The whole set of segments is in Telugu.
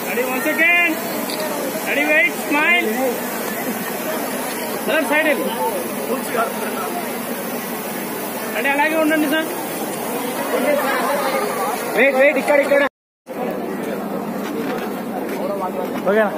Ready, once again. Ready, wait, smile. Sir, side it. Ready, alage undandi sir. Wait, ikkada. Okay.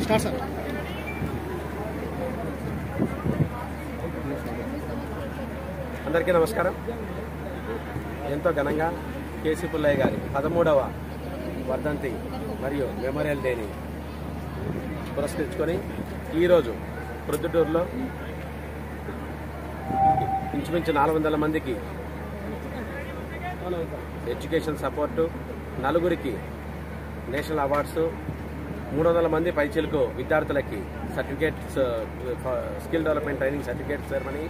Start, sir. అందరికీ నమస్కారం. ఎంతో ఘనంగా కేసీ పుల్లయ్య గారి 13వ వర్ధంతి మరియు మెమోరియల్ డేని పురస్కరించుకొని ఈరోజు ప్రొద్దుటూరులో ఇంచుమించు 400 మందికి ఎడ్యుకేషన్ సపోర్టు, 4గురికి నేషనల్ అవార్డ్స్, 300 మంది పైచీలకు విద్యార్థులకి certificates, skill development training certificate ceremony,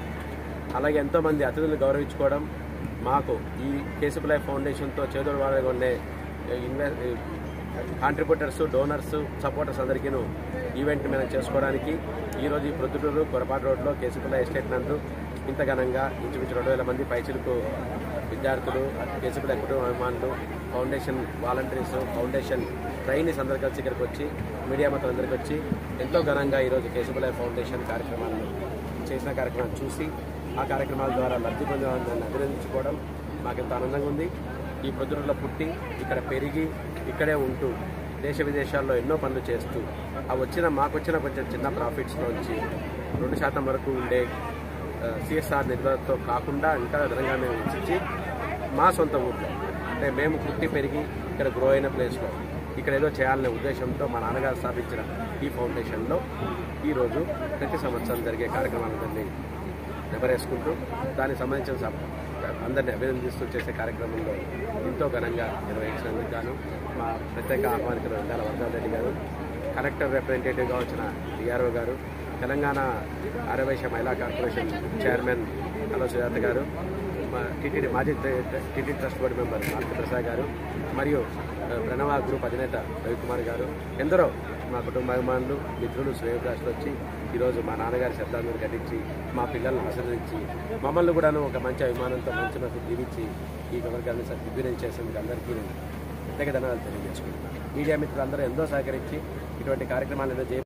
అలాగే ఎంతోమంది అతిథులను గౌరవించుకోవడం, మాకు ఈ కేసీ పుల్లయ్య ఫౌండేషన్తో చేదోడు వాడగా ఉండే కాంట్రిబ్యూటర్స్, డోనర్స్, సపోర్టర్స్ అందరికీ ఈవెంట్ మేము చేసుకోవడానికి ఈరోజు ఈ ప్రొద్దుటూరు కొరపాటు రోడ్లో కేసీ పుల్లయ్య ఎస్టేట్ నందు ఇంత ఘనంగా ఇంచుమించు 2000 మంది పైచీలకు విద్యార్థులు, కేసీ పుల్లయ్య కుటుంబ అభిమానులు, ఫౌండేషన్ వాలంటీర్స్, ఫౌండేషన్ ట్రైనీస్ అందరు కలిసి ఇక్కడికి వచ్చి, మీడియా మిత్రులందరికీ వచ్చి ఎంతో ఘనంగా ఈరోజు కేసీ పుల్లయ్య ఫౌండేషన్ కార్యక్రమాలను చేసిన కార్యక్రమాన్ని చూసి ఆ కార్యక్రమాల ద్వారా లబ్ధి పొందిన వాళ్ళని అభినందించుకోవడం మాకెంతో ఆనందంగా ఉంది. ఈ ప్రొద్దుటూరులో పుట్టి ఇక్కడ పెరిగి ఇక్కడే ఉంటూ దేశ విదేశాల్లో ఎన్నో పనులు చేస్తూ మాకొచ్చిన కొంచెం చిన్న ప్రాఫిట్స్లోంచి 2% వరకు ఉండే సిఎస్ఆర్ నిధులతో కాకుండా ఇంకా అదనంగా మేము ఇచ్చి మా సొంత ఊర్లో, అంటే మేము పుట్టి పెరిగి ఇక్కడ గ్రో అయిన ప్లేస్లో ఇక్కడ ఏదో చేయాలనే ఉద్దేశంతో మా నాన్నగారు స్థాపించిన ఈ ఫౌండేషన్లో ఈరోజు ప్రతి సంవత్సరం జరిగే కార్యక్రమాలందరినీ నెబరేసుకుంటూ దానికి సంబంధించిన అందరినీ అభినందిస్తూ చేసే కార్యక్రమంలో ఎంతో ఘనంగా నిర్వహించినందుకు గాను మా ప్రత్యేక ఆహ్వానికులు వెండాల వర్ధన్ గారు, కలెక్టర్ రిప్రజెంటేటివ్గా వచ్చిన డిఆర్ఓ గారు, తెలంగాణ ఆర్యవైశ్య మహిళా కార్పొరేషన్ చైర్మన్ కలో సుజాత గారు, టీటీడీ మాజీ TTD trust board member Marthi Prasad garu, మరియు ప్రణవ గ్రూప్ అధినేత రవికుమార్ గారు, ఎందరో మా కుటుంబ అభిమానులు, మిత్రులు, శ్రేయోభిలాషులు వచ్చి ఈరోజు మా నాన్నగారి శబ్దాలను ఘటించి మా పిల్లలను ఆశీర్వదించి మమ్మల్ని కూడాను ఒక మంచి అభిమానంతో మంచి మనసు జీవించి ఈ వర్గాన్ని దిగ్విజయం చేసేందుకు అందరికీ నేను ప్రత్యేక ధన్యవాదాలు తెలియజేసుకుంటున్నాను. మీడియా మిత్రులందరూ ఎంతో సహకరించి ఇటువంటి కార్యక్రమాలు ఏదో చేయాలి.